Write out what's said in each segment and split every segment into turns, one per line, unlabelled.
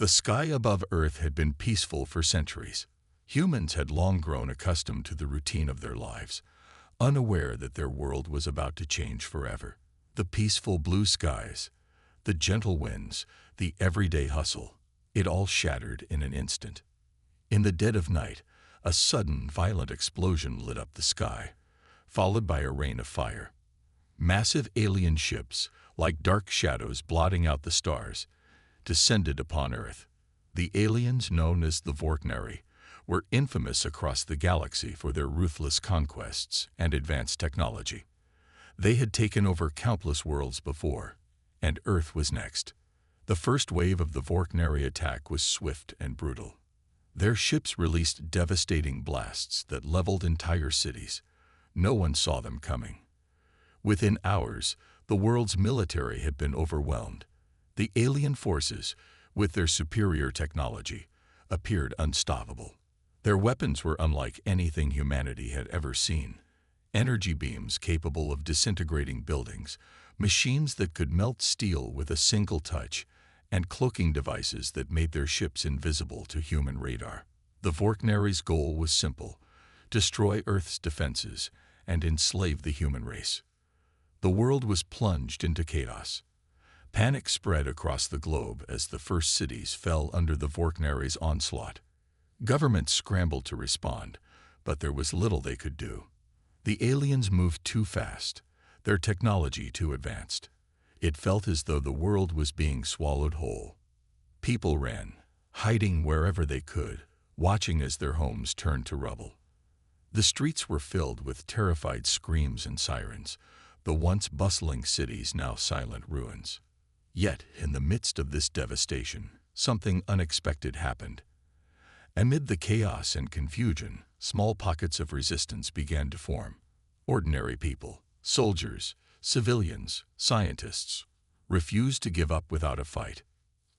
The sky above Earth had been peaceful for centuries. Humans had long grown accustomed to the routine of their lives, unaware that their world was about to change forever. The peaceful blue skies, the gentle winds, the everyday hustle, it all shattered in an instant. In the dead of night, a sudden, violent explosion lit up the sky, followed by a rain of fire. Massive alien ships, like dark shadows blotting out the stars, descended upon Earth. The aliens, known as the Vorknari, were infamous across the galaxy for their ruthless conquests and advanced technology. They had taken over countless worlds before, and Earth was next. The first wave of the Vorknari attack was swift and brutal. Their ships released devastating blasts that leveled entire cities. No one saw them coming. Within hours, the world's military had been overwhelmed. The alien forces, with their superior technology, appeared unstoppable. Their weapons were unlike anything humanity had ever seen. Energy beams capable of disintegrating buildings, machines that could melt steel with a single touch, and cloaking devices that made their ships invisible to human radar. The Vorknari's goal was simple: destroy Earth's defenses and enslave the human race. The world was plunged into chaos. Panic spread across the globe as the first cities fell under the Vorknari's onslaught. Governments scrambled to respond, but there was little they could do. The aliens moved too fast, their technology too advanced. It felt as though the world was being swallowed whole. People ran, hiding wherever they could, watching as their homes turned to rubble. The streets were filled with terrified screams and sirens, the once bustling cities now silent ruins. Yet, in the midst of this devastation, something unexpected happened. Amid the chaos and confusion, small pockets of resistance began to form. Ordinary people, soldiers, civilians, scientists, refused to give up without a fight.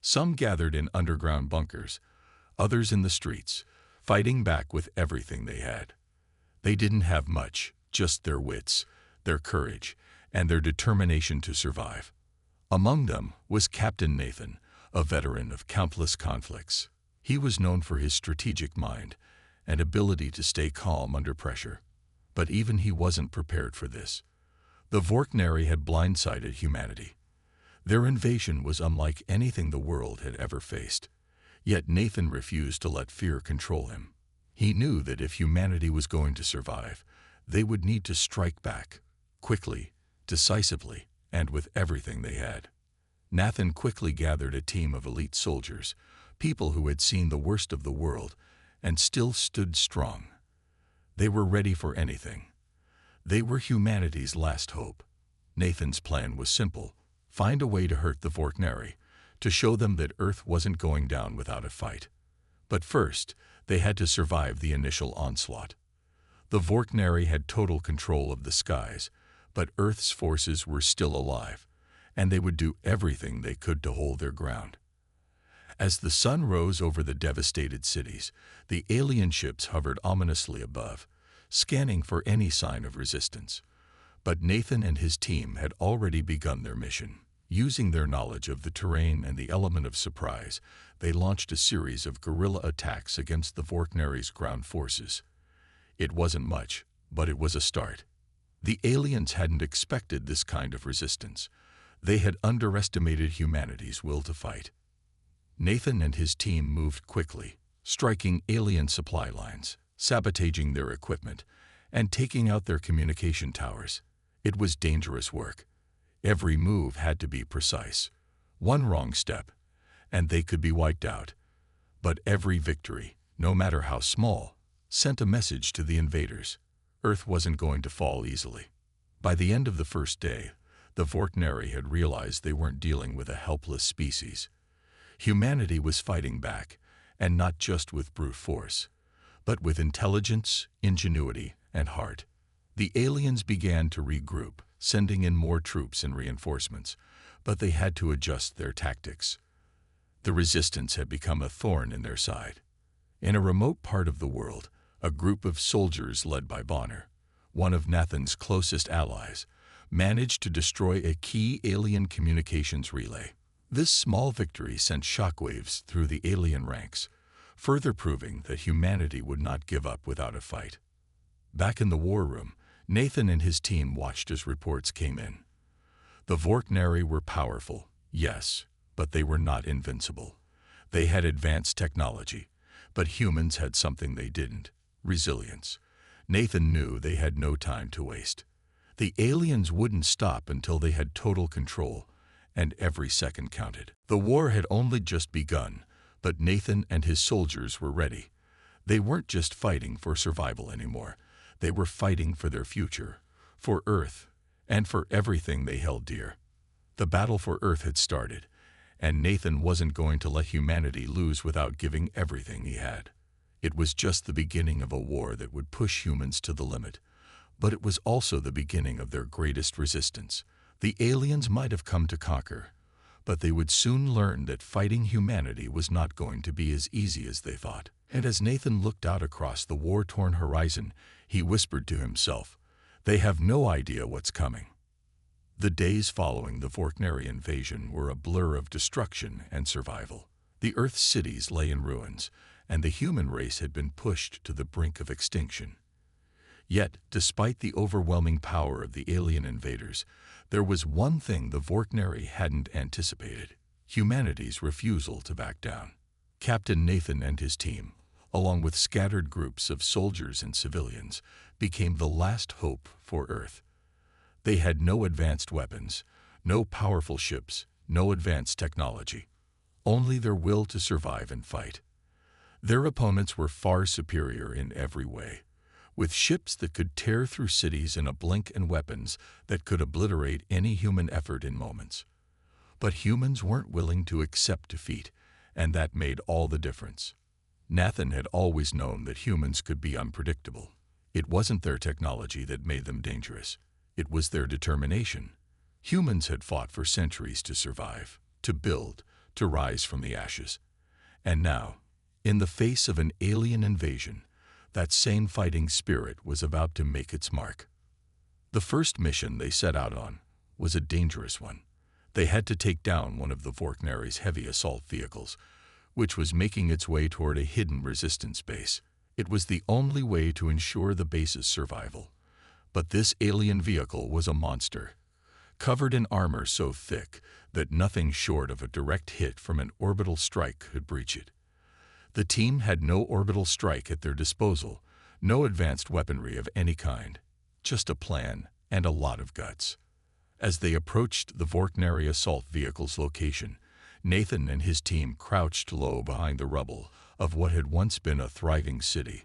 Some gathered in underground bunkers, others in the streets, fighting back with everything they had. They didn't have much, just their wits, their courage, and their determination to survive. Among them was Captain Nathan, a veteran of countless conflicts. He was known for his strategic mind and ability to stay calm under pressure. But even he wasn't prepared for this. The Vorknari had blindsided humanity. Their invasion was unlike anything the world had ever faced. Yet Nathan refused to let fear control him. He knew that if humanity was going to survive, they would need to strike back, quickly, decisively, and with everything they had. Nathan quickly gathered a team of elite soldiers, people who had seen the worst of the world and still stood strong. They were ready for anything. They were humanity's last hope. Nathan's plan was simple: find a way to hurt the Vorknari, to show them that Earth wasn't going down without a fight. But first, they had to survive the initial onslaught. The Vorknari had total control of the skies, but Earth's forces were still alive, and they would do everything they could to hold their ground. As the sun rose over the devastated cities, the alien ships hovered ominously above, scanning for any sign of resistance. But Nathan and his team had already begun their mission. Using their knowledge of the terrain and the element of surprise, they launched a series of guerrilla attacks against the Vorknari's ground forces. It wasn't much, but it was a start. The aliens hadn't expected this kind of resistance. They had underestimated humanity's will to fight. Nathan and his team moved quickly, striking alien supply lines, sabotaging their equipment, and taking out their communication towers. It was dangerous work. Every move had to be precise. One wrong step, and they could be wiped out. But every victory, no matter how small, sent a message to the invaders. Earth wasn't going to fall easily. By the end of the first day, the Vorknari had realized they weren't dealing with a helpless species. Humanity was fighting back, and not just with brute force, but with intelligence, ingenuity, and heart. The aliens began to regroup, sending in more troops and reinforcements, but they had to adjust their tactics. The resistance had become a thorn in their side. In a remote part of the world, a group of soldiers led by Bonner, one of Nathan's closest allies, managed to destroy a key alien communications relay. This small victory sent shockwaves through the alien ranks, further proving that humanity would not give up without a fight. Back in the war room, Nathan and his team watched as reports came in. The Vorknari were powerful, yes, but they were not invincible. They had advanced technology, but humans had something they didn't: resilience. Nathan knew they had no time to waste. The aliens wouldn't stop until they had total control, and every second counted. The war had only just begun, but Nathan and his soldiers were ready. They weren't just fighting for survival anymore. They were fighting for their future, for Earth, and for everything they held dear. The battle for Earth had started, and Nathan wasn't going to let humanity lose without giving everything he had. It was just the beginning of a war that would push humans to the limit, but it was also the beginning of their greatest resistance. The aliens might have come to conquer, but they would soon learn that fighting humanity was not going to be as easy as they thought. And as Nathan looked out across the war-torn horizon, he whispered to himself, "They have no idea what's coming." The days following the Vorknari invasion were a blur of destruction and survival. The Earth's cities lay in ruins, and the human race had been pushed to the brink of extinction. Yet, despite the overwhelming power of the alien invaders, there was one thing the Vorknari hadn't anticipated: humanity's refusal to back down. Captain Nathan and his team, along with scattered groups of soldiers and civilians, became the last hope for Earth. They had no advanced weapons, no powerful ships, no advanced technology, only their will to survive and fight. Their opponents were far superior in every way, with ships that could tear through cities in a blink and weapons that could obliterate any human effort in moments. But humans weren't willing to accept defeat, and that made all the difference. Nathan had always known that humans could be unpredictable. It wasn't their technology that made them dangerous. It was their determination. Humans had fought for centuries to survive, to build, to rise from the ashes. And now, in the face of an alien invasion, that same fighting spirit was about to make its mark. The first mission they set out on was a dangerous one. They had to take down one of the Vorknari's heavy assault vehicles, which was making its way toward a hidden resistance base. It was the only way to ensure the base's survival. But this alien vehicle was a monster, covered in armor so thick that nothing short of a direct hit from an orbital strike could breach it. The team had no orbital strike at their disposal, no advanced weaponry of any kind, just a plan and a lot of guts. As they approached the Vorknari assault vehicle's location, Nathan and his team crouched low behind the rubble of what had once been a thriving city.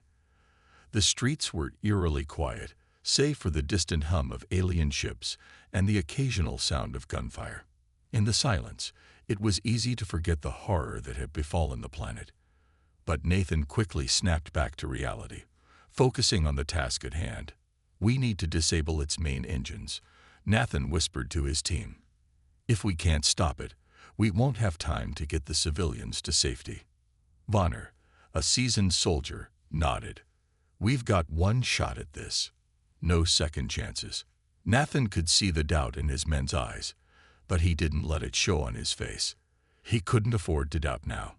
The streets were eerily quiet, save for the distant hum of alien ships and the occasional sound of gunfire. In the silence, it was easy to forget the horror that had befallen the planet. But Nathan quickly snapped back to reality, focusing on the task at hand. "We need to disable its main engines," Nathan whispered to his team. "If we can't stop it, we won't have time to get the civilians to safety." Bonner, a seasoned soldier, nodded. "We've got one shot at this. No second chances." Nathan could see the doubt in his men's eyes, but he didn't let it show on his face. He couldn't afford to doubt now.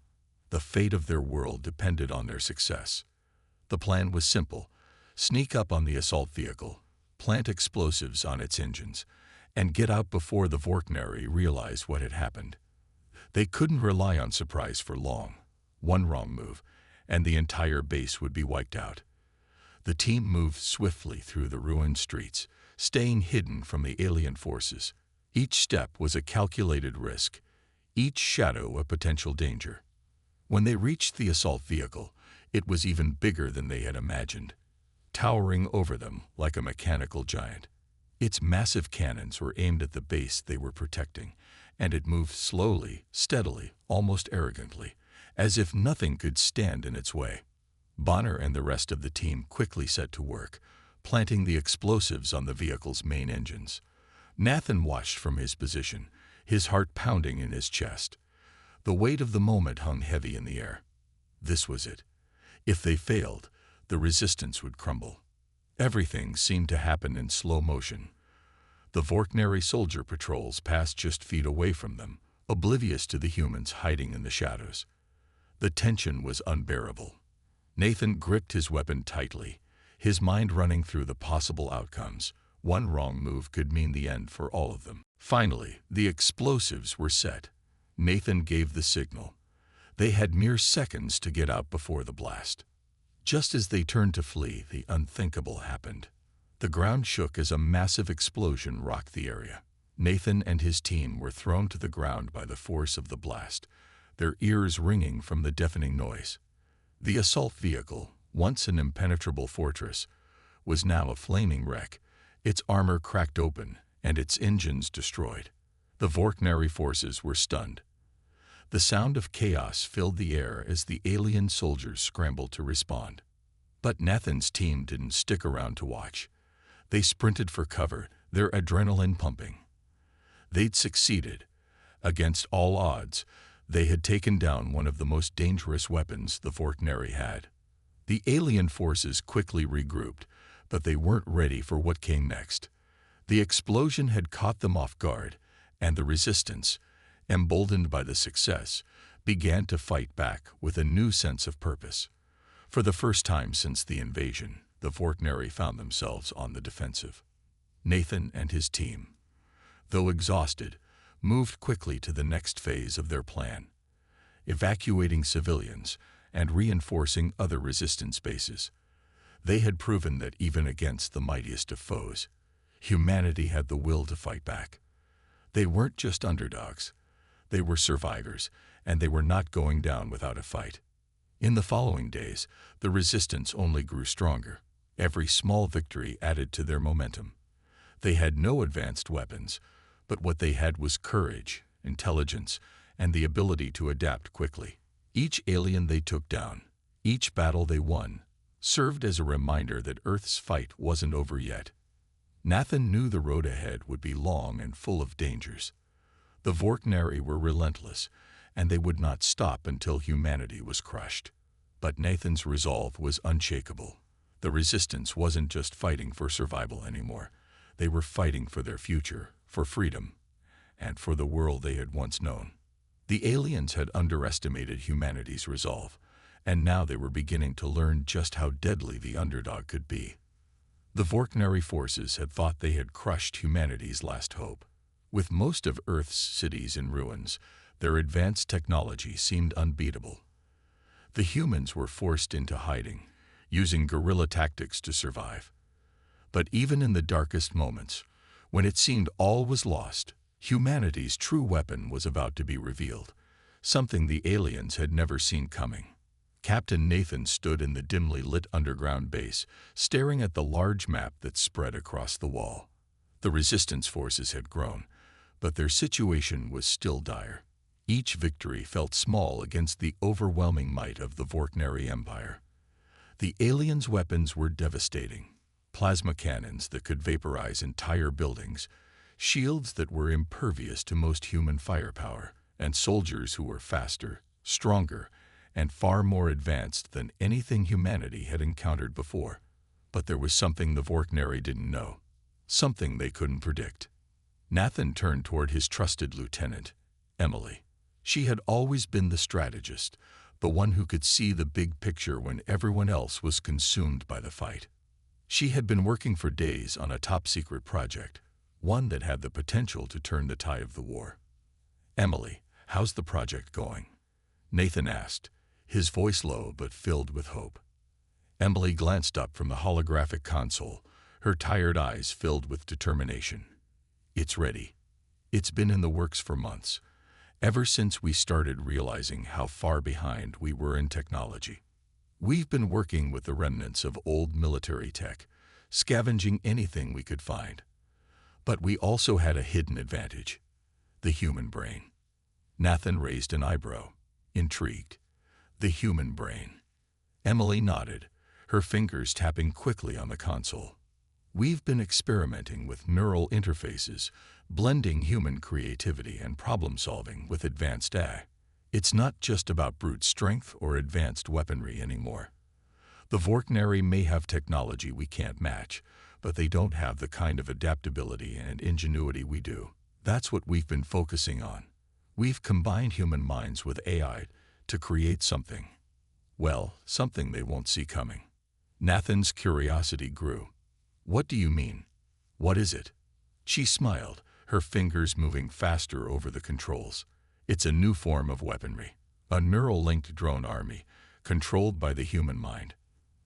The fate of their world depended on their success. The plan was simple: sneak up on the assault vehicle, plant explosives on its engines, and get out before the Vorknari realized what had happened. They couldn't rely on surprise for long. One wrong move, and the entire base would be wiped out. The team moved swiftly through the ruined streets, staying hidden from the alien forces. Each step was a calculated risk, each shadow a potential danger. When they reached the assault vehicle, it was even bigger than they had imagined, towering over them like a mechanical giant. Its massive cannons were aimed at the base they were protecting, and it moved slowly, steadily, almost arrogantly, as if nothing could stand in its way. Bonner and the rest of the team quickly set to work, planting the explosives on the vehicle's main engines. Nathan watched from his position, his heart pounding in his chest. The weight of the moment hung heavy in the air. This was it. If they failed, the resistance would crumble. Everything seemed to happen in slow motion. The Vorknari soldier patrols passed just feet away from them, oblivious to the humans hiding in the shadows. The tension was unbearable. Nathan gripped his weapon tightly, his mind running through the possible outcomes. One wrong move could mean the end for all of them. Finally, the explosives were set. Nathan gave the signal. They had mere seconds to get out before the blast. Just as they turned to flee, the unthinkable happened. The ground shook as a massive explosion rocked the area. Nathan and his team were thrown to the ground by the force of the blast, their ears ringing from the deafening noise. The assault vehicle, once an impenetrable fortress, was now a flaming wreck, its armor cracked open and its engines destroyed. The Vorknari forces were stunned. The sound of chaos filled the air as the alien soldiers scrambled to respond. But Nathan's team didn't stick around to watch. They sprinted for cover, their adrenaline pumping. They'd succeeded. Against all odds, they had taken down one of the most dangerous weapons the Vorknari had. The alien forces quickly regrouped, but they weren't ready for what came next. The explosion had caught them off guard, and the resistance, emboldened by the success, began to fight back with a new sense of purpose. For the first time since the invasion, the Vorknari found themselves on the defensive. Nathan and his team, though exhausted, moved quickly to the next phase of their plan, evacuating civilians and reinforcing other resistance bases. They had proven that even against the mightiest of foes, humanity had the will to fight back. They weren't just underdogs. They were survivors, and they were not going down without a fight. In the following days, the resistance only grew stronger. Every small victory added to their momentum. They had no advanced weapons, but what they had was courage, intelligence, and the ability to adapt quickly. Each alien they took down, each battle they won, served as a reminder that Earth's fight wasn't over yet. Nathan knew the road ahead would be long and full of dangers. The Vorknari were relentless, and they would not stop until humanity was crushed. But Nathan's resolve was unshakable. The resistance wasn't just fighting for survival anymore. They were fighting for their future, for freedom, and for the world they had once known. The aliens had underestimated humanity's resolve, and now they were beginning to learn just how deadly the underdog could be. The Vorknari forces had thought they had crushed humanity's last hope. With most of Earth's cities in ruins, their advanced technology seemed unbeatable. The humans were forced into hiding, using guerrilla tactics to survive. But even in the darkest moments, when it seemed all was lost, humanity's true weapon was about to be revealed, something the aliens had never seen coming. Captain Nathan stood in the dimly lit underground base, staring at the large map that spread across the wall. The resistance forces had grown, but their situation was still dire. Each victory felt small against the overwhelming might of the Vorknari Empire. The aliens' weapons were devastating. Plasma cannons that could vaporize entire buildings, shields that were impervious to most human firepower, and soldiers who were faster, stronger, and far more advanced than anything humanity had encountered before. But there was something the Vorknari didn't know, something they couldn't predict. Nathan turned toward his trusted lieutenant, Emily. She had always been the strategist, the one who could see the big picture when everyone else was consumed by the fight. She had been working for days on a top-secret project, one that had the potential to turn the tide of the war. "Emily, how's the project going?" Nathan asked, his voice low but filled with hope. Emily glanced up from the holographic console, her tired eyes filled with determination. "It's ready. It's been in the works for months, ever since we started realizing how far behind we were in technology. We've been working with the remnants of old military tech, scavenging anything we could find. But we also had a hidden advantage: the human brain." Nathan raised an eyebrow, intrigued. "The human brain." Emily nodded, her fingers tapping quickly on the console. "We've been experimenting with neural interfaces, blending human creativity and problem-solving with advanced AI. It's not just about brute strength or advanced weaponry anymore. The Vorknari may have technology we can't match, but they don't have the kind of adaptability and ingenuity we do. That's what we've been focusing on. We've combined human minds with AI to create something. Well, something they won't see coming. Nathan's curiosity grew. What do you mean? What is it? She smiled, her fingers moving faster over the controls. It's a new form of weaponry. A neural-linked drone army, controlled by the human mind.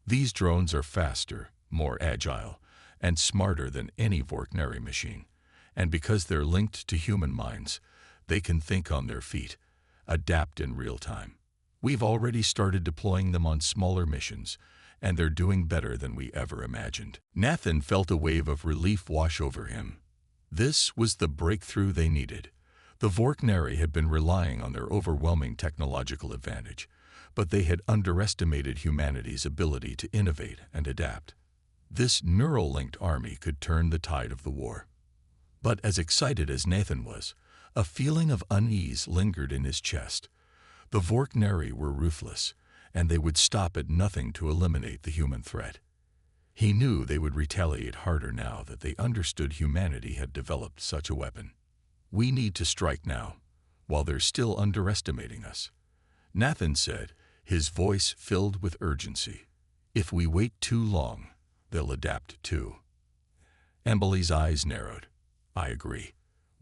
These drones are faster, more agile, and smarter than any Vorkneri machine. And because they're linked to human minds, they can think on their feet, adapt in real time. We've already started deploying them on smaller missions, and they're doing better than we ever imagined. Nathan felt a wave of relief wash over him. This was the breakthrough they needed. The Vorkneri had been relying on their overwhelming technological advantage, but they had underestimated humanity's ability to innovate and adapt. This neural-linked army could turn the tide of the war. But as excited as Nathan was, a feeling of unease lingered in his chest. The Vorkneri were ruthless, and they would stop at nothing to eliminate the human threat. He knew they would retaliate harder now that they understood humanity had developed such a weapon. We need to strike now, while they're still underestimating us, Nathan said, his voice filled with urgency. If we wait too long, they'll adapt too. Emily's eyes narrowed. I agree.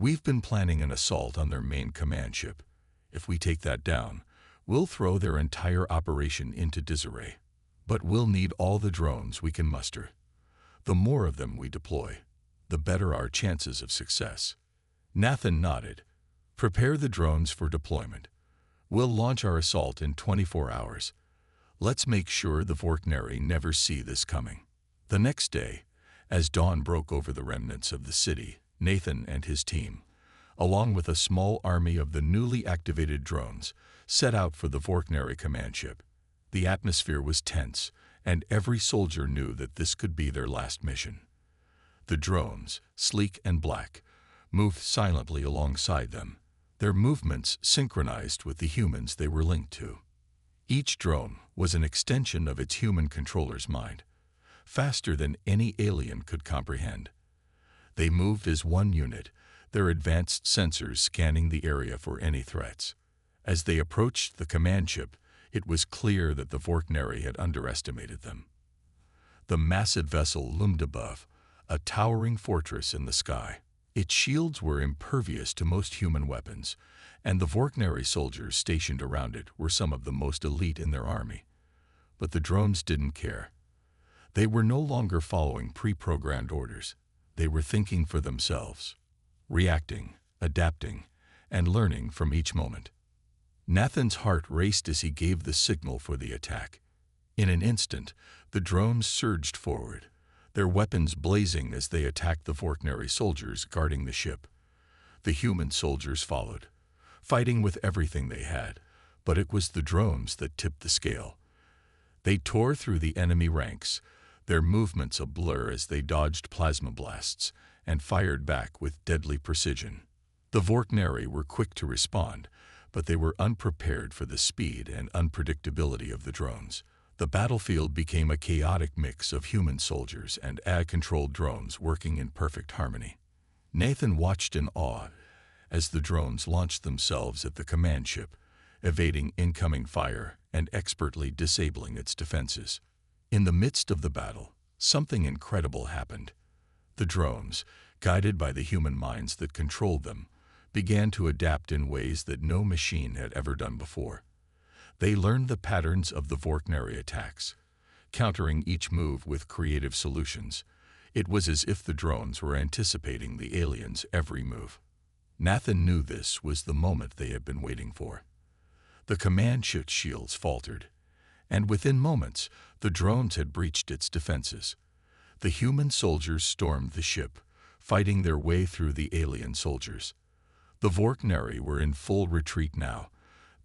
We've been planning an assault on their main command ship. If we take that down, we'll throw their entire operation into disarray. But we'll need all the drones we can muster. The more of them we deploy, the better our chances of success. Nathan nodded. Prepare the drones for deployment. We'll launch our assault in 24 hours. Let's make sure the Vorkneri never see this coming. The next day, as dawn broke over the remnants of the city, Nathan and his team, along with a small army of the newly activated drones, set out for the Vorkneri command ship. The atmosphere was tense, and every soldier knew that this could be their last mission. The drones, sleek and black, moved silently alongside them, their movements synchronized with the humans they were linked to. Each drone was an extension of its human controller's mind, faster than any alien could comprehend. They moved as one unit, their advanced sensors scanning the area for any threats. As they approached the command ship, it was clear that the Vorkneri had underestimated them. The massive vessel loomed above, a towering fortress in the sky. Its shields were impervious to most human weapons, and the Vorkneri soldiers stationed around it were some of the most elite in their army. But the drones didn't care. They were no longer following pre-programmed orders. They were thinking for themselves, reacting, adapting, and learning from each moment. Nathan's heart raced as he gave the signal for the attack. In an instant, the drones surged forward, their weapons blazing as they attacked the Vorkneri soldiers guarding the ship. The human soldiers followed, fighting with everything they had, but it was the drones that tipped the scale. They tore through the enemy ranks, their movements a blur as they dodged plasma blasts and fired back with deadly precision. The Vorkneri were quick to respond, but they were unprepared for the speed and unpredictability of the drones. The battlefield became a chaotic mix of human soldiers and AI-controlled drones working in perfect harmony. Nathan watched in awe as the drones launched themselves at the command ship, evading incoming fire and expertly disabling its defenses. In the midst of the battle, something incredible happened. The drones, guided by the human minds that controlled them, began to adapt in ways that no machine had ever done before. They learned the patterns of the Vorkneri attacks, countering each move with creative solutions. It was as if the drones were anticipating the aliens' every move. Nathan knew this was the moment they had been waiting for. The command ship's shields faltered, and within moments, the drones had breached its defenses. The human soldiers stormed the ship, fighting their way through the alien soldiers. The Vorkneri were in full retreat now,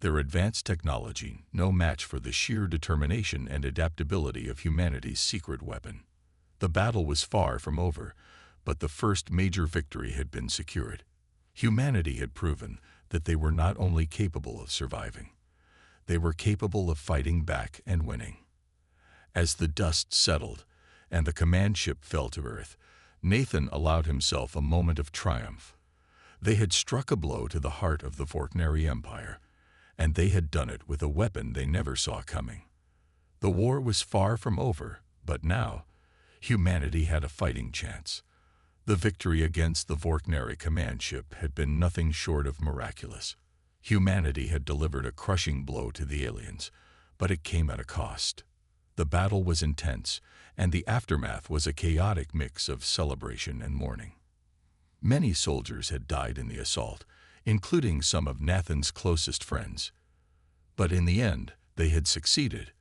their advanced technology no match for the sheer determination and adaptability of humanity's secret weapon. The battle was far from over, but the first major victory had been secured. Humanity had proven that they were not only capable of surviving, they were capable of fighting back and winning. As the dust settled and the command ship fell to earth, Nathan allowed himself a moment of triumph. They had struck a blow to the heart of the Vorkneri Empire, and they had done it with a weapon they never saw coming. The war was far from over, but now, humanity had a fighting chance. The victory against the Vorkneri command ship had been nothing short of miraculous. Humanity had delivered a crushing blow to the aliens, but it came at a cost. The battle was intense, and the aftermath was a chaotic mix of celebration and mourning. Many soldiers had died in the assault, including some of Nathan's closest friends. But in the end, they had succeeded.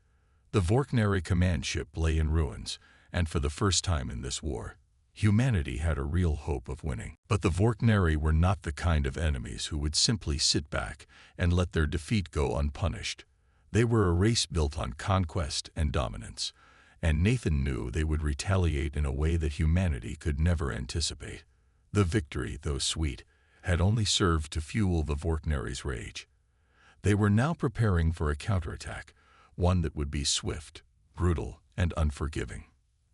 The Vorkneri command ship lay in ruins, and for the first time in this war, humanity had a real hope of winning. But the Vorkneri were not the kind of enemies who would simply sit back and let their defeat go unpunished. They were a race built on conquest and dominance, and Nathan knew they would retaliate in a way that humanity could never anticipate. The victory, though sweet, had only served to fuel the Vorkneri's rage. They were now preparing for a counterattack, one that would be swift, brutal, and unforgiving.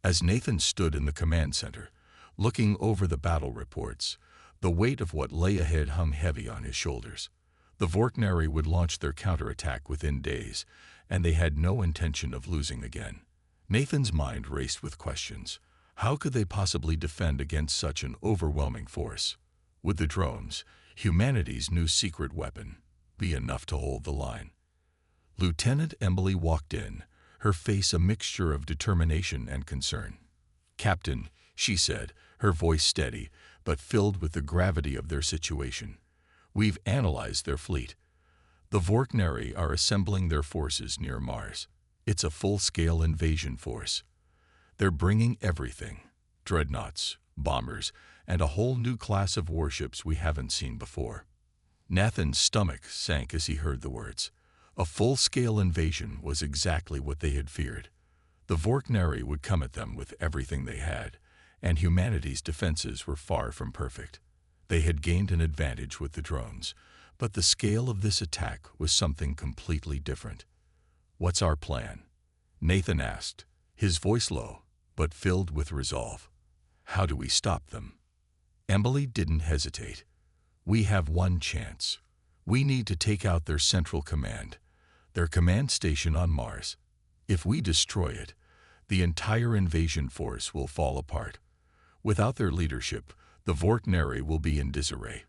As Nathan stood in the command center, looking over the battle reports, the weight of what lay ahead hung heavy on his shoulders. The Vorkneri would launch their counterattack within days, and they had no intention of losing again. Nathan's mind raced with questions. How could they possibly defend against such an overwhelming force? Would the drones, humanity's new secret weapon, be enough to hold the line? Lieutenant Emily walked in, her face a mixture of determination and concern. "Captain," she said, her voice steady, but filled with the gravity of their situation. "We've analyzed their fleet. The Vorkneri are assembling their forces near Mars. It's a full-scale invasion force. They're bringing everything: dreadnoughts, bombers, and a whole new class of warships we haven't seen before." Nathan's stomach sank as he heard the words. A full-scale invasion was exactly what they had feared. The Vorkneri would come at them with everything they had, and humanity's defenses were far from perfect. They had gained an advantage with the drones, but the scale of this attack was something completely different. "What's our plan?" Nathan asked, his voice low, but filled with resolve. "How do we stop them?" Emily didn't hesitate. "We have one chance. We need to take out their central command, their command station on Mars. If we destroy it, the entire invasion force will fall apart. Without their leadership, the Vorkneri will be in disarray.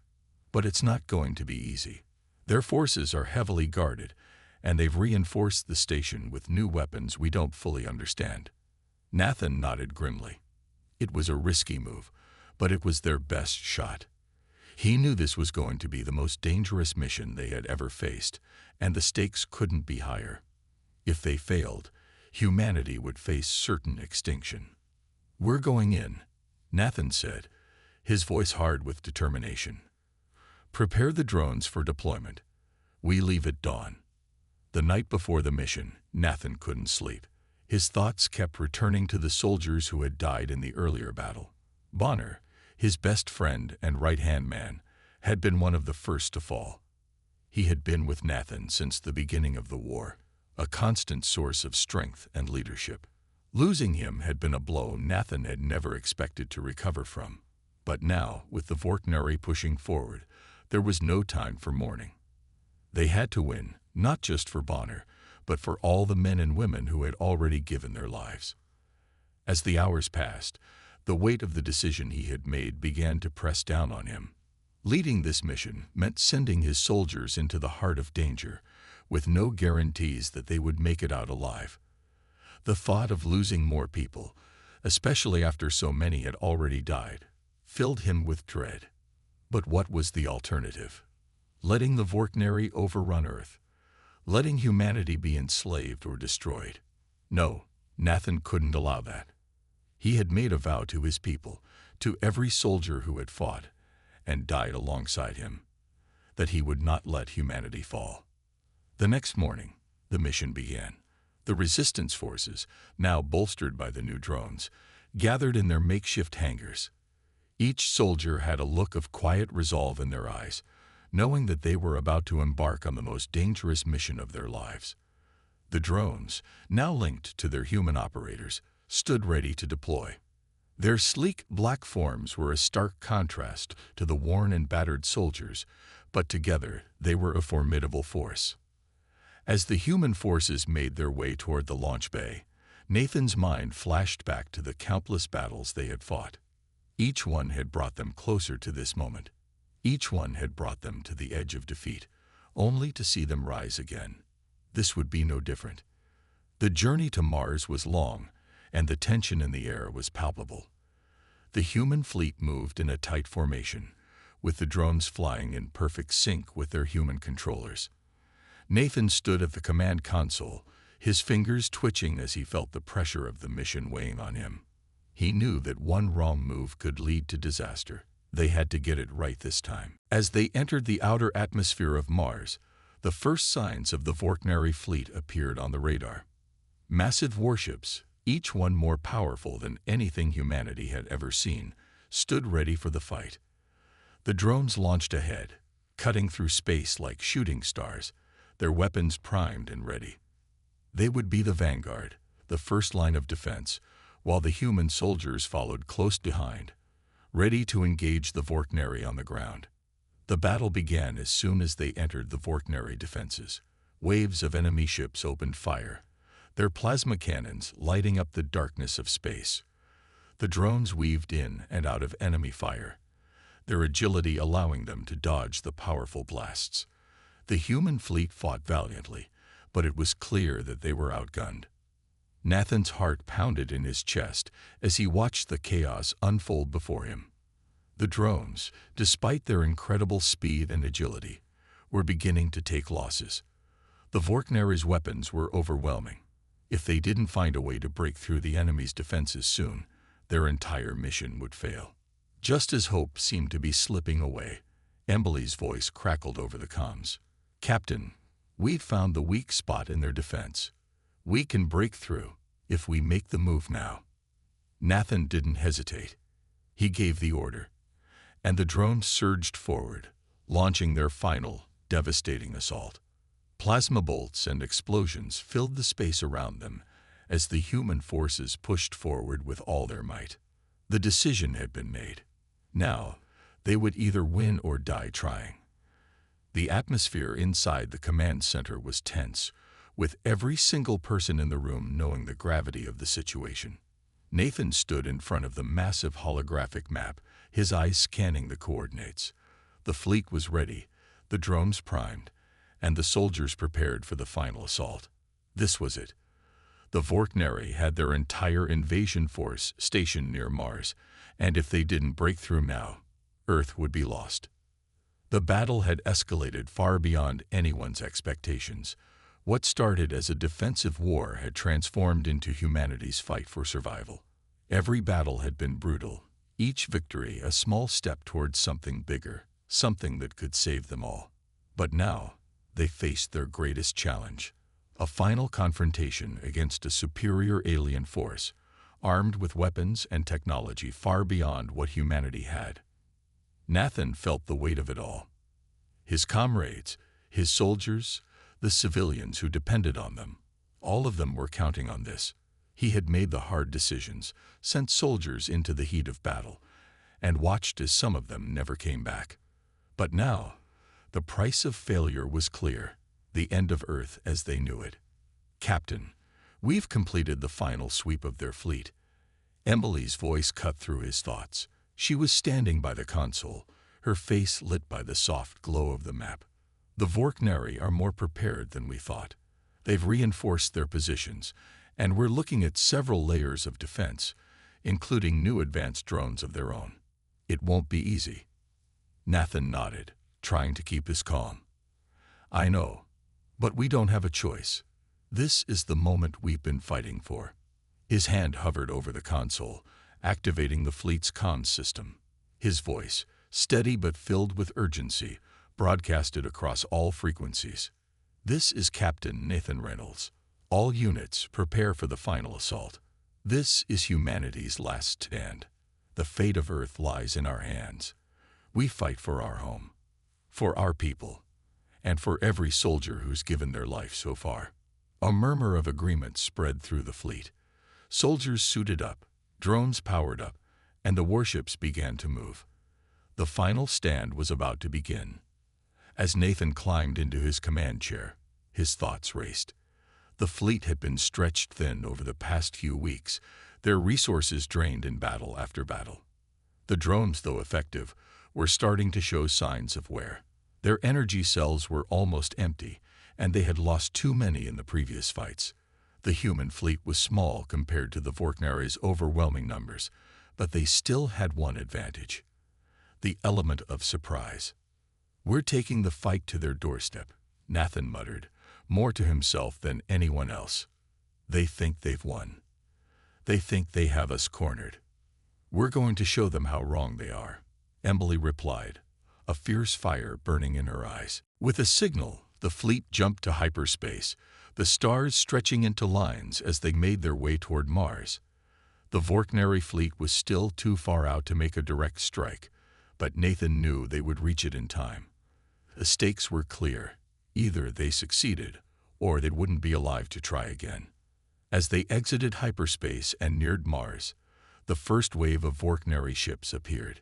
But it's not going to be easy. Their forces are heavily guarded, and they've reinforced the station with new weapons we don't fully understand." Nathan nodded grimly. It was a risky move, but it was their best shot. He knew this was going to be the most dangerous mission they had ever faced, and the stakes couldn't be higher. If they failed, humanity would face certain extinction. "We're going in," Nathan said, his voice hard with determination. "Prepare the drones for deployment. We leave at dawn." The night before the mission, Nathan couldn't sleep. His thoughts kept returning to the soldiers who had died in the earlier battle. Bonner, his best friend and right-hand man, had been one of the first to fall. He had been with Nathan since the beginning of the war, a constant source of strength and leadership. Losing him had been a blow Nathan had never expected to recover from. But now, with the Vorkneri pushing forward, there was no time for mourning. They had to win, not just for Bonner, but for all the men and women who had already given their lives. As the hours passed, the weight of the decision he had made began to press down on him. Leading this mission meant sending his soldiers into the heart of danger, with no guarantees that they would make it out alive. The thought of losing more people, especially after so many had already died, filled him with dread. But what was the alternative? Letting the Vorkneri overrun Earth? Letting humanity be enslaved or destroyed? No, Nathan couldn't allow that. He had made a vow to his people, to every soldier who had fought and died alongside him, that he would not let humanity fall. The next morning, the mission began. The resistance forces, now bolstered by the new drones, gathered in their makeshift hangars. Each soldier had a look of quiet resolve in their eyes, knowing that they were about to embark on the most dangerous mission of their lives. The drones, now linked to their human operators, stood ready to deploy. Their sleek black forms were a stark contrast to the worn and battered soldiers, but together they were a formidable force. As the human forces made their way toward the launch bay, Nathan's mind flashed back to the countless battles they had fought. Each one had brought them closer to this moment. Each one had brought them to the edge of defeat, only to see them rise again. This would be no different. The journey to Mars was long, and the tension in the air was palpable. The human fleet moved in a tight formation, with the drones flying in perfect sync with their human controllers. Nathan stood at the command console, his fingers twitching as he felt the pressure of the mission weighing on him. He knew that one wrong move could lead to disaster. They had to get it right this time. As they entered the outer atmosphere of Mars, the first signs of the Vorknari fleet appeared on the radar. Massive warships, each one more powerful than anything humanity had ever seen, stood ready for the fight. The drones launched ahead, cutting through space like shooting stars, their weapons primed and ready. They would be the vanguard, the first line of defense, while the human soldiers followed close behind, ready to engage the Vorknari on the ground. The battle began as soon as they entered the Vorknari defenses. Waves of enemy ships opened fire, their plasma cannons lighting up the darkness of space. The drones weaved in and out of enemy fire, their agility allowing them to dodge the powerful blasts. The human fleet fought valiantly, but it was clear that they were outgunned. Nathan's heart pounded in his chest as he watched the chaos unfold before him. The drones, despite their incredible speed and agility, were beginning to take losses. The Vorknari's weapons were overwhelming. If they didn't find a way to break through the enemy's defenses soon, their entire mission would fail. Just as hope seemed to be slipping away, Emily's voice crackled over the comms. "Captain, we've found the weak spot in their defense. We can break through if we make the move now." Nathan didn't hesitate. He gave the order, and the drones surged forward, launching their final, devastating assault. Plasma bolts and explosions filled the space around them as the human forces pushed forward with all their might. The decision had been made. Now, they would either win or die trying. The atmosphere inside the command center was tense, with every single person in the room knowing the gravity of the situation. Nathan stood in front of the massive holographic map, his eyes scanning the coordinates. The fleet was ready, the drones primed, and the soldiers prepared for the final assault. This was it. The Vorknari had their entire invasion force stationed near Mars, and if they didn't break through now, Earth would be lost. The battle had escalated far beyond anyone's expectations. What started as a defensive war had transformed into humanity's fight for survival. Every battle had been brutal, each victory a small step towards something bigger, something that could save them all. But now, they faced their greatest challenge, a final confrontation against a superior alien force, armed with weapons and technology far beyond what humanity had. Nathan felt the weight of it all. His comrades, his soldiers, the civilians who depended on them, all of them were counting on this. He had made the hard decisions, sent soldiers into the heat of battle, and watched as some of them never came back. But now, the price of failure was clear, the end of Earth as they knew it. "Captain, we've completed the final sweep of their fleet." Emily's voice cut through his thoughts. She was standing by the console, her face lit by the soft glow of the map. "The Vorknari are more prepared than we thought. They've reinforced their positions, and we're looking at several layers of defense, including new advanced drones of their own. It won't be easy." Nathan nodded, trying to keep his calm. "I know, but we don't have a choice. This is the moment we've been fighting for." His hand hovered over the console, activating the fleet's comms system. His voice, steady but filled with urgency, broadcasted across all frequencies. "This is Captain Nathan Reynolds. All units, prepare for the final assault. This is humanity's last stand. The fate of Earth lies in our hands. We fight for our home, for our people, and for every soldier who's given their life so far." A murmur of agreement spread through the fleet. Soldiers suited up, drones powered up, and the warships began to move. The final stand was about to begin. As Nathan climbed into his command chair, his thoughts raced. The fleet had been stretched thin over the past few weeks, their resources drained in battle after battle. The drones, though effective, were starting to show signs of wear. Their energy cells were almost empty, and they had lost too many in the previous fights. The human fleet was small compared to the Vorknari's overwhelming numbers, but they still had one advantage: the element of surprise. "We're taking the fight to their doorstep," Nathan muttered, more to himself than anyone else. "They think they've won. They think they have us cornered. We're going to show them how wrong they are," Emily replied, a fierce fire burning in her eyes. With a signal, the fleet jumped to hyperspace, the stars stretching into lines as they made their way toward Mars. The Vorknari fleet was still too far out to make a direct strike, but Nathan knew they would reach it in time. The stakes were clear. Either they succeeded, or they wouldn't be alive to try again. As they exited hyperspace and neared Mars, the first wave of Vorknari ships appeared.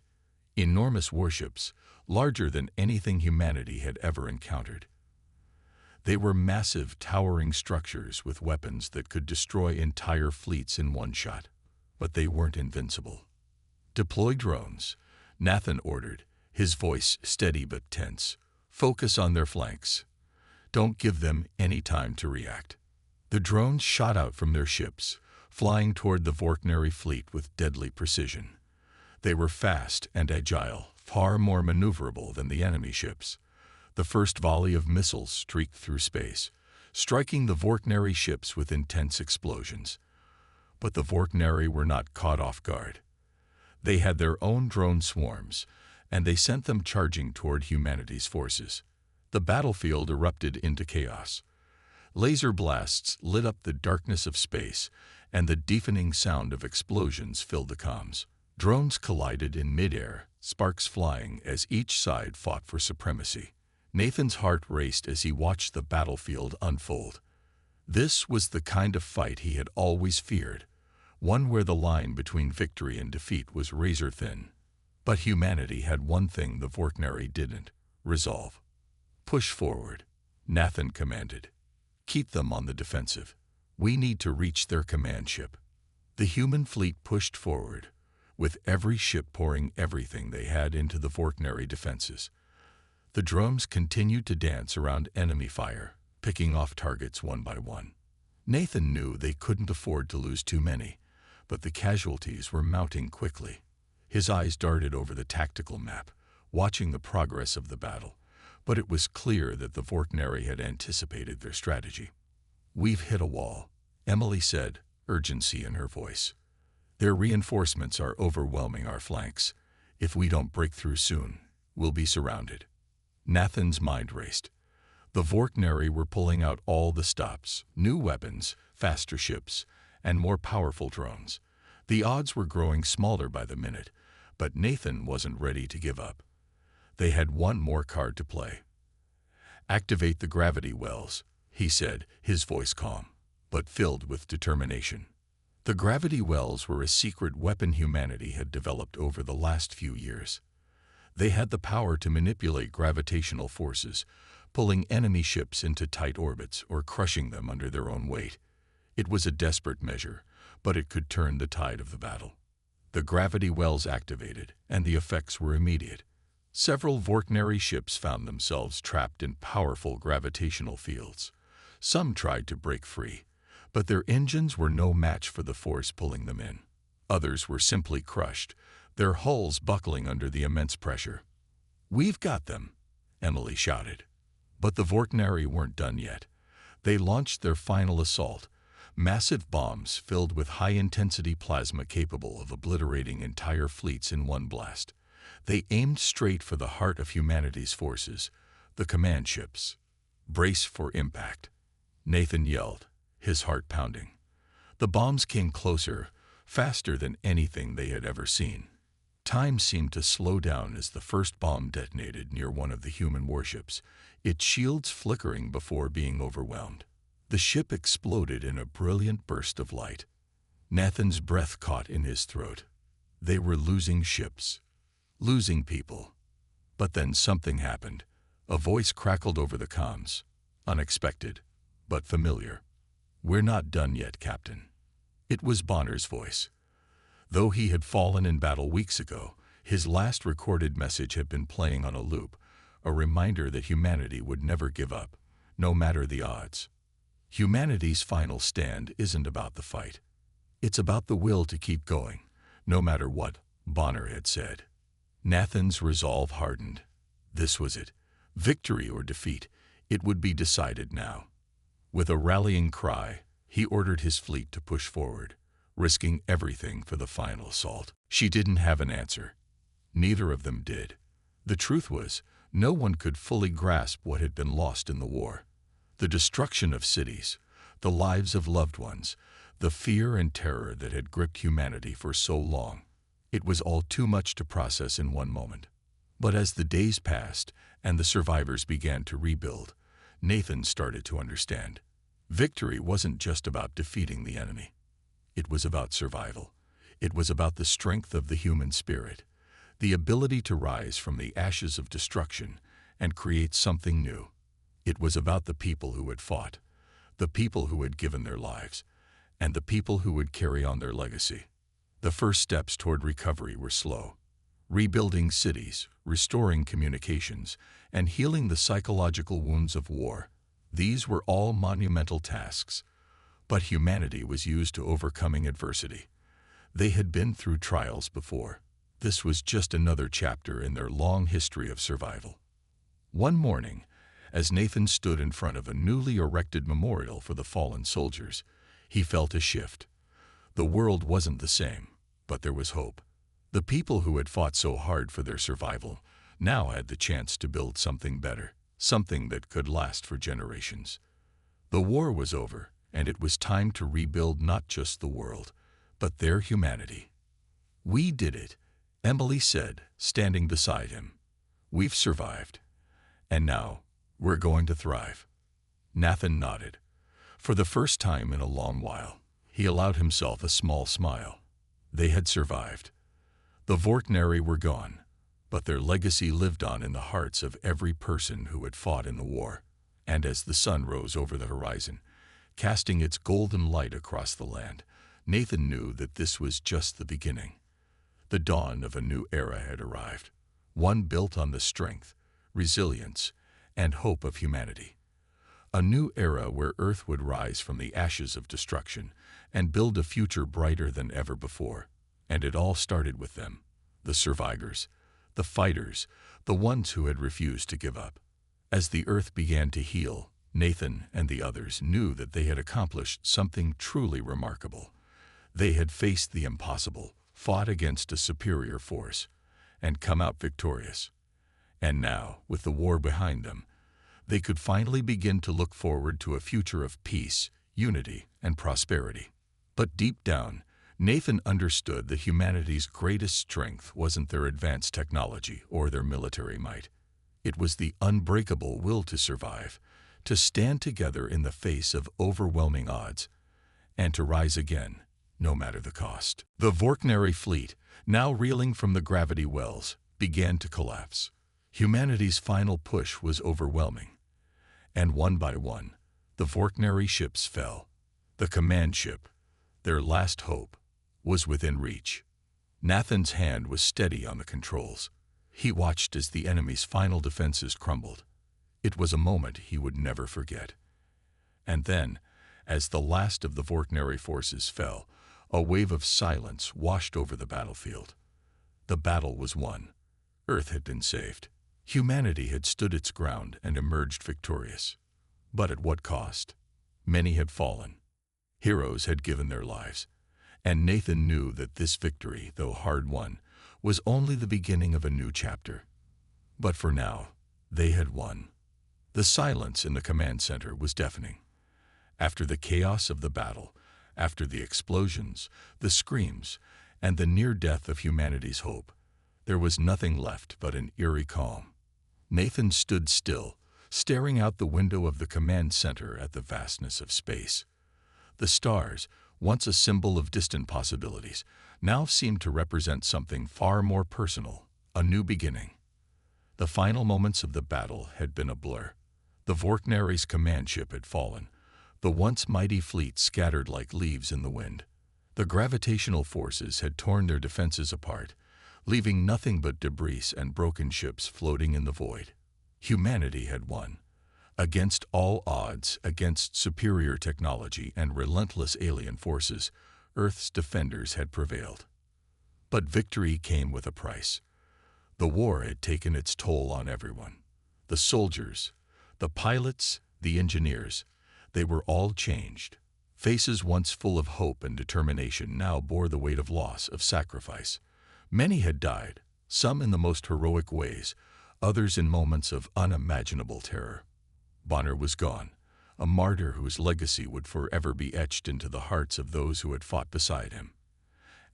Enormous warships, larger than anything humanity had ever encountered. They were massive, towering structures with weapons that could destroy entire fleets in one shot. But they weren't invincible. "Deploy drones," Nathan ordered, his voice steady but tense. "Focus on their flanks. Don't give them any time to react." The drones shot out from their ships, flying toward the Vorknari fleet with deadly precision. They were fast and agile, far more maneuverable than the enemy ships. The first volley of missiles streaked through space, striking the Vorknari ships with intense explosions. But the Vorknari were not caught off guard. They had their own drone swarms, and they sent them charging toward humanity's forces. The battlefield erupted into chaos. Laser blasts lit up the darkness of space, and the deafening sound of explosions filled the comms. Drones collided in midair, sparks flying as each side fought for supremacy. Nathan's heart raced as he watched the battlefield unfold. This was the kind of fight he had always feared, one where the line between victory and defeat was razor-thin. But humanity had one thing the Vorknari didn't: resolve. "Push forward," Nathan commanded. "Keep them on the defensive. We need to reach their command ship." The human fleet pushed forward, with every ship pouring everything they had into the Vorknari defenses. The drones continued to dance around enemy fire, picking off targets one by one. Nathan knew they couldn't afford to lose too many, but the casualties were mounting quickly. His eyes darted over the tactical map, watching the progress of the battle, but it was clear that the Vorknari had anticipated their strategy. "We've hit a wall," Emily said, urgency in her voice. "Their reinforcements are overwhelming our flanks. If we don't break through soon, we'll be surrounded." Nathan's mind raced. The Vorknari were pulling out all the stops: new weapons, faster ships, and more powerful drones. The odds were growing smaller by the minute, but Nathan wasn't ready to give up. They had one more card to play. "Activate the gravity wells," he said, his voice calm, but filled with determination. The gravity wells were a secret weapon humanity had developed over the last few years. They had the power to manipulate gravitational forces, pulling enemy ships into tight orbits or crushing them under their own weight. It was a desperate measure, but it could turn the tide of the battle. The gravity wells activated, and the effects were immediate. Several Vorknari ships found themselves trapped in powerful gravitational fields. Some tried to break free, but their engines were no match for the force pulling them in. Others were simply crushed, their hulls buckling under the immense pressure. "We've got them," Emily shouted. But the Vorknari weren't done yet. They launched their final assault, massive bombs filled with high-intensity plasma capable of obliterating entire fleets in one blast. They aimed straight for the heart of humanity's forces, the command ships. "Brace for impact," Nathan yelled, his heart pounding. The bombs came closer, faster than anything they had ever seen. Time seemed to slow down as the first bomb detonated near one of the human warships, its shields flickering before being overwhelmed. The ship exploded in a brilliant burst of light. Nathan's breath caught in his throat. They were losing ships, losing people. But then something happened. A voice crackled over the comms. Unexpected, but familiar. "We're not done yet, Captain." It was Bonner's voice. Though he had fallen in battle weeks ago, his last recorded message had been playing on a loop, a reminder that humanity would never give up, no matter the odds. Humanity's final stand isn't about the fight. It's about the will to keep going, no matter what, Bonner had said. Nathan's resolve hardened. This was it. Victory or defeat, it would be decided now. With a rallying cry, he ordered his fleet to push forward, risking everything for the final assault. She didn't have an answer. Neither of them did. The truth was, no one could fully grasp what had been lost in the war. The destruction of cities, the lives of loved ones, the fear and terror that had gripped humanity for so long. It was all too much to process in one moment. But as the days passed and the survivors began to rebuild, Nathan started to understand. Victory wasn't just about defeating the enemy. It was about survival. It was about the strength of the human spirit, the ability to rise from the ashes of destruction and create something new. It was about the people who had fought, the people who had given their lives, and the people who would carry on their legacy. The first steps toward recovery were slow. Rebuilding cities, restoring communications, and healing the psychological wounds of war. These were all monumental tasks. But humanity was used to overcoming adversity. They had been through trials before. This was just another chapter in their long history of survival. One morning, as Nathan stood in front of a newly erected memorial for the fallen soldiers, he felt a shift. The world wasn't the same, but there was hope. The people who had fought so hard for their survival now had the chance to build something better, something that could last for generations. The war was over, and it was time to rebuild not just the world, but their humanity. "We did it," Emily said, standing beside him. "We've survived. And now, we're going to thrive." Nathan nodded. For the first time in a long while, he allowed himself a small smile. They had survived. The Vorkneri were gone, but their legacy lived on in the hearts of every person who had fought in the war. And as the sun rose over the horizon, casting its golden light across the land, Nathan knew that this was just the beginning. The dawn of a new era had arrived, one built on the strength, resilience, and hope of humanity. A new era where Earth would rise from the ashes of destruction and build a future brighter than ever before. And it all started with them, the survivors, the fighters, the ones who had refused to give up. As the Earth began to heal, Nathan and the others knew that they had accomplished something truly remarkable. They had faced the impossible, fought against a superior force, and come out victorious. And now, with the war behind them, they could finally begin to look forward to a future of peace, unity, and prosperity. But deep down, Nathan understood that humanity's greatest strength wasn't their advanced technology or their military might. It was the unbreakable will to survive, to stand together in the face of overwhelming odds, and to rise again, no matter the cost. The Vorkneri fleet, now reeling from the gravity wells, began to collapse. Humanity's final push was overwhelming. And one by one, the Vorkneri ships fell. The command ship, their last hope, was within reach. Nathan's hand was steady on the controls. He watched as the enemy's final defenses crumbled. It was a moment he would never forget. And then, as the last of the Vorkneri forces fell, a wave of silence washed over the battlefield. The battle was won. Earth had been saved. Humanity had stood its ground and emerged victorious. But at what cost? Many had fallen. Heroes had given their lives. And Nathan knew that this victory, though hard-won, was only the beginning of a new chapter. But for now, they had won. The silence in the command center was deafening. After the chaos of the battle, after the explosions, the screams, and the near death of humanity's hope, there was nothing left but an eerie calm. Nathan stood still, staring out the window of the command center at the vastness of space. The stars, once a symbol of distant possibilities, now seemed to represent something far more personal, a new beginning. The final moments of the battle had been a blur. The Vorknary's command ship had fallen, the once mighty fleet scattered like leaves in the wind. The gravitational forces had torn their defenses apart, leaving nothing but debris and broken ships floating in the void. Humanity had won. Against all odds, against superior technology and relentless alien forces, Earth's defenders had prevailed. But victory came with a price. The war had taken its toll on everyone. The soldiers, the pilots, the engineers, they were all changed. Faces once full of hope and determination now bore the weight of loss, of sacrifice. Many had died, some in the most heroic ways, others in moments of unimaginable terror. Bonner was gone, a martyr whose legacy would forever be etched into the hearts of those who had fought beside him.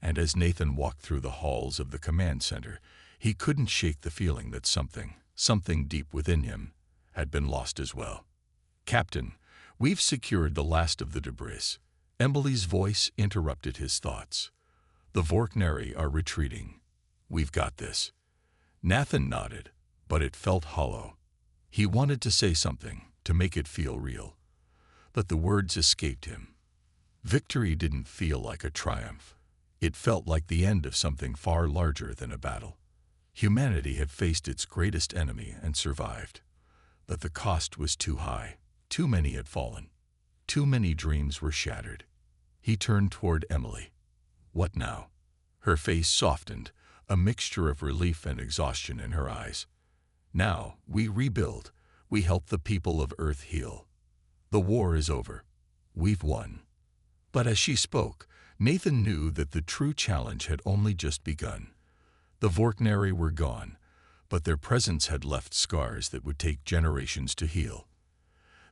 And as Nathan walked through the halls of the command center, he couldn't shake the feeling that something deep within him, had been lost as well. "Captain, we've secured the last of the debris." Emily's voice interrupted his thoughts. "The Vorknary are retreating. We've got this." Nathan nodded, but it felt hollow. He wanted to say something, to make it feel real. But the words escaped him. Victory didn't feel like a triumph. It felt like the end of something far larger than a battle. Humanity had faced its greatest enemy and survived. But the cost was too high. Too many had fallen. Too many dreams were shattered. He turned toward Emily. "What now?" Her face softened, a mixture of relief and exhaustion in her eyes. "Now, we rebuild. We help the people of Earth heal. The war is over. We've won." But as she spoke, Nathan knew that the true challenge had only just begun. The Vorknary were gone, but their presence had left scars that would take generations to heal.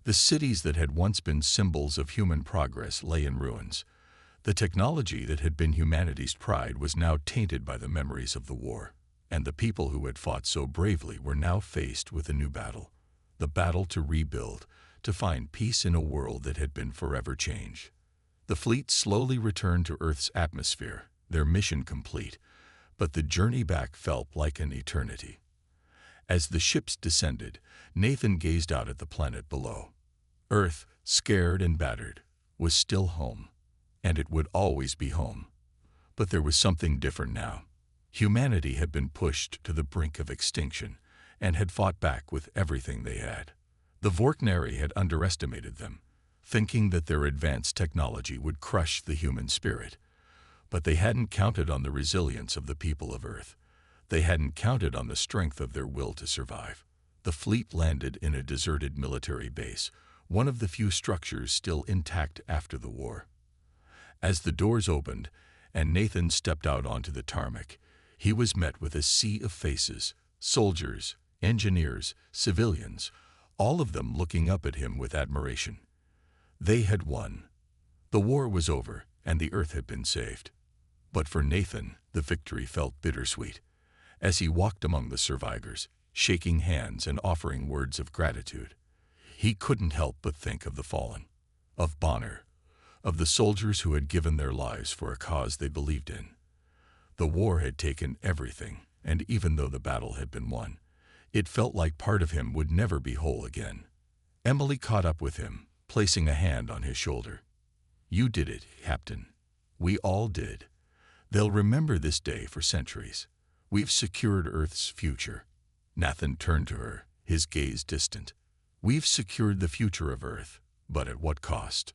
The cities that had once been symbols of human progress lay in ruins. The technology that had been humanity's pride was now tainted by the memories of the war, and the people who had fought so bravely were now faced with a new battle. The battle to rebuild, to find peace in a world that had been forever changed. The fleet slowly returned to Earth's atmosphere, their mission complete, but the journey back felt like an eternity. As the ships descended, Nathan gazed out at the planet below. Earth, scared and battered, was still home, and it would always be home. But there was something different now. Humanity had been pushed to the brink of extinction, and had fought back with everything they had. The Vorknary had underestimated them, thinking that their advanced technology would crush the human spirit. But they hadn't counted on the resilience of the people of Earth. They hadn't counted on the strength of their will to survive. The fleet landed in a deserted military base, one of the few structures still intact after the war. As the doors opened and Nathan stepped out onto the tarmac, he was met with a sea of faces, soldiers, engineers, civilians, all of them looking up at him with admiration. They had won. The war was over, and the Earth had been saved. But for Nathan, the victory felt bittersweet. As he walked among the survivors, shaking hands and offering words of gratitude, he couldn't help but think of the fallen, of Bonner, of the soldiers who had given their lives for a cause they believed in. The war had taken everything, and even though the battle had been won, it felt like part of him would never be whole again. Emily caught up with him, placing a hand on his shoulder. "You did it, Captain. We all did. They'll remember this day for centuries. We've secured Earth's future." Nathan turned to her, his gaze distant. "We've secured the future of Earth, but at what cost?"